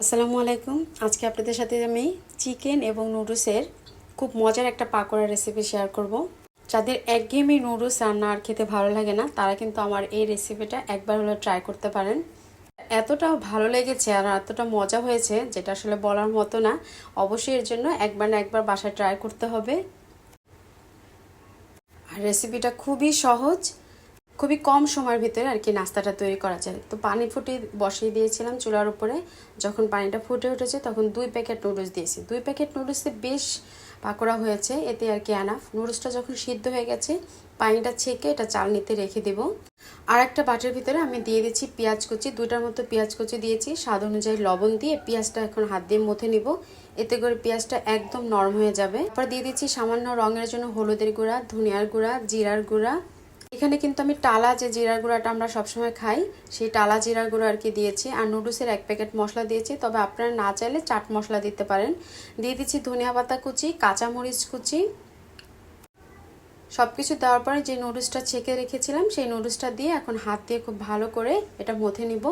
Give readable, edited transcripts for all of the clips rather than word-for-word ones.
আসসালামু আলাইকুম। আজকে আপনাদের সাথে আমি চিকেন এবং নুডলসের খুব মজার একটা পাকোড়া রেসিপি শেয়ার করব। যাদের একঘেয়েমি নুডলস রান্না আর খেতে ভালো লাগে না, তারা কিন্তু আমার এই রেসিপিটা একবার হলে ট্রাই করতে পারেন। এতটা ভালো লেগেছে আর এতটা মজা হয়েছে যেটা আসলে বলার মতো না। অবশ্যই এর জন্য একবার না একবার বাসায় ট্রাই করতে হবে। আর রেসিপিটা খুবই সহজ, খুবই কম সময়ের ভিতরে আর কি নাস্তাটা তৈরি করা যায়। তো পানি ফুটিয়ে বসিয়ে দিয়েছিলাম চুলার উপরে। যখন পানিটা ফুটে উঠেছে তখন 2 প্যাকেট নুডলস দিয়েছি। 2 প্যাকেট নুডলসে বেশ পাকোড়া হয়েছে, এতে আর কি এনাফ। নুডলসটা যখন সিদ্ধ হয়ে গেছে পানিটা ছেঁকে এটা চালনিতে রেখে দেব। আর একটা বাটির ভিতরে আমি দিয়ে দিচ্ছি পেঁয়াজ কুচি, 2টার মতো পেঁয়াজ কুচি দিয়েছি। স্বাদ অনুযায়ী লবণ দিয়ে পেঁয়াজটা এখন হাত দিয়ে মুথে নিব, এতে করে পেঁয়াজটা একদম নরম হয়ে যাবে। তারপর দিয়ে দিচ্ছি সামান্য রঙের জন্য হলুদের গুঁড়া, ধনিয়ার গুঁড়া, জিরার গুঁড়া। এখানে কিন্তু আমি টালা যে জিরার গুঁড়াটা আমরা সবসময় খাই, সেই টালা জিরার গুঁড়ো আর কি দিয়েছি। আর নুডলসের 1 প্যাকেট মশলা দিয়েছি, তবে আপনারা না চাইলে চাট মশলা দিতে পারেন। দিয়ে দিচ্ছি ধনিয়া পাতা কুচি, কাঁচামরিচ কুচি। সব কিছু দেওয়ার পরে যে নুডলসটা ছেঁকে রেখেছিলাম সেই নুডলসটা দিয়ে এখন হাত দিয়ে খুব ভালো করে এটা মথে নিব।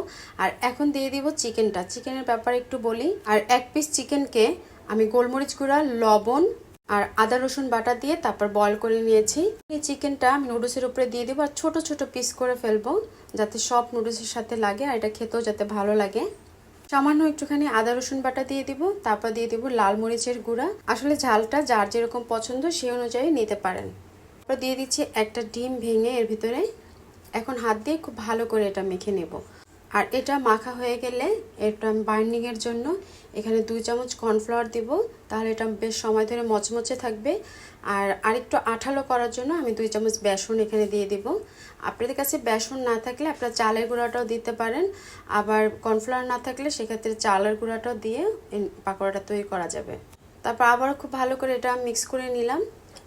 আর এখন দিয়ে দিব চিকেনটা। চিকেনের ব্যাপারে একটু বলি। আর 1 পিস চিকেনকে আমি গোলমরিচ গুঁড়া, লবণ আর আদা রসুন বাটা দিয়ে তারপর বয়ল করে নিয়েছি। এই চিকেনটা আমি নুডলসের উপরে দিয়ে দেবো আর ছোট ছোট পিস করে ফেলবো, যাতে সব নুডলসের সাথে লাগে আর এটা খেতেও যাতে ভালো লাগে। সামান্য একটুখানি আদা রসুন বাটা দিয়ে দিব, তারপর দিয়ে দিব লাল মরিচের গুঁড়া। আসলে ঝালটা যার যেরকম পছন্দ সেই অনুযায়ী নিতে পারেন। তারপর দিয়ে দিচ্ছি একটা ডিম ভেঙে এর ভিতরে। এখন হাত দিয়ে খুব ভালো করে এটা মেখে নেব। আর এটা মাখা হয়ে গেলে এটা বাইন্ডিংয়ের জন্য এখানে 2 চামচ কর্নফ্লাওয়ার দিব, তাহলে এটা বেশ সময় ধরে মচমচে থাকবে। আর আরেকটু আঠালো করার জন্য আমি 2 চামচ বেসন এখানে দিয়ে দিব। আপনাদের কাছে বেসন না থাকলে আপনারা চালের গুঁড়াটাও দিতে পারেন, আবার কর্নফ্লাওয়ার না থাকলে সেক্ষেত্রে চালের গুঁড়াটাও দিয়ে পাকোড়াটা তৈরি করা যাবে। তারপর আবারও খুব ভালো করে এটা মিক্স করে নিলাম।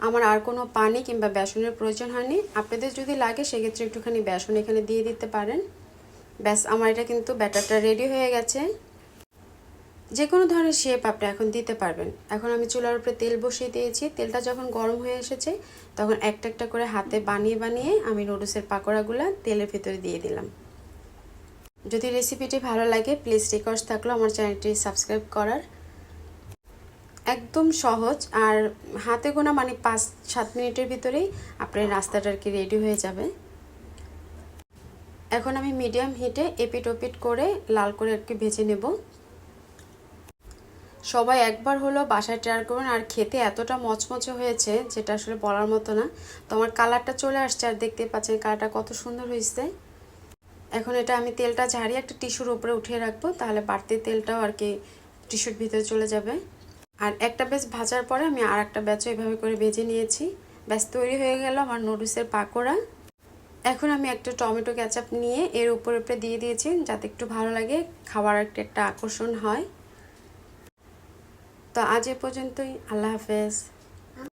আমার আর কোনো পানি কিংবা বেসনের প্রয়োজন হয়নি। আপনাদের যদি লাগে সেক্ষেত্রে একটুখানি বেসন এখানে দিয়ে দিতে পারেন। ব্যাস, আমার এটা কিন্তু ব্যাটারটা রেডি হয়ে গেছে। যে কোনো ধরনের শেপ আপনি এখন দিতে পারবেন। এখন আমি চুলার উপরে তেল বসিয়ে দিয়েছি। তেলটা যখন গরম হয়ে এসেছে তখন একটা একটা করে হাতে বানিয়ে বানিয়ে আমি নুডলসের পাকোড়াগুলো তেলের ভিতরে দিয়ে দিলাম। যদি রেসিপিটি ভালো লাগে প্লিজ রিকোয়েস্ট থাকলো আমার চ্যানেলটি সাবস্ক্রাইব করার। একদম সহজ, আর হাতে গোনা মানে 5-7 মিনিটের ভিতরেই আপনার নাস্তাটা আর কি রেডি হয়ে যাবে। এখন আমি মিডিয়াম হিটে এপিট ওপিট করে লাল করে আর কি ভেজে নেব। সবাই একবার হলো বাসায় ট্রাই করুন, আর খেতে এতটা মচমচে হয়েছে যেটা আসলে বলার মতো না। তো আমার কালারটা চলে আসছে আর দেখতে পাচ্ছেন কালারটা কত সুন্দর হয়েছে। এখন এটা আমি তেলটা ঝাড়িয়ে একটা টিস্যুর উপরে উঠিয়ে রাখবো, তাহলে বাড়তি তেলটাও আর কি টিস্যুর ভিতরে চলে যাবে। আর একটা ব্যাচ ভাজার পরে আমি আর একটা ব্যাচও এভাবে করে ভেজে নিয়েছি। ব্যাস তৈরি হয়ে গেল আমার নুডলসের পাকোড়া। এখন আমি একটা টমেটো কেচাপ নিয়ে এর উপরে দিয়ে দিয়েছি, যাতে একটু ভালো লাগে, খাবার একটা আকর্ষণ হয়। তো আজ এ পর্যন্তই। আল্লাহ হাফেজ।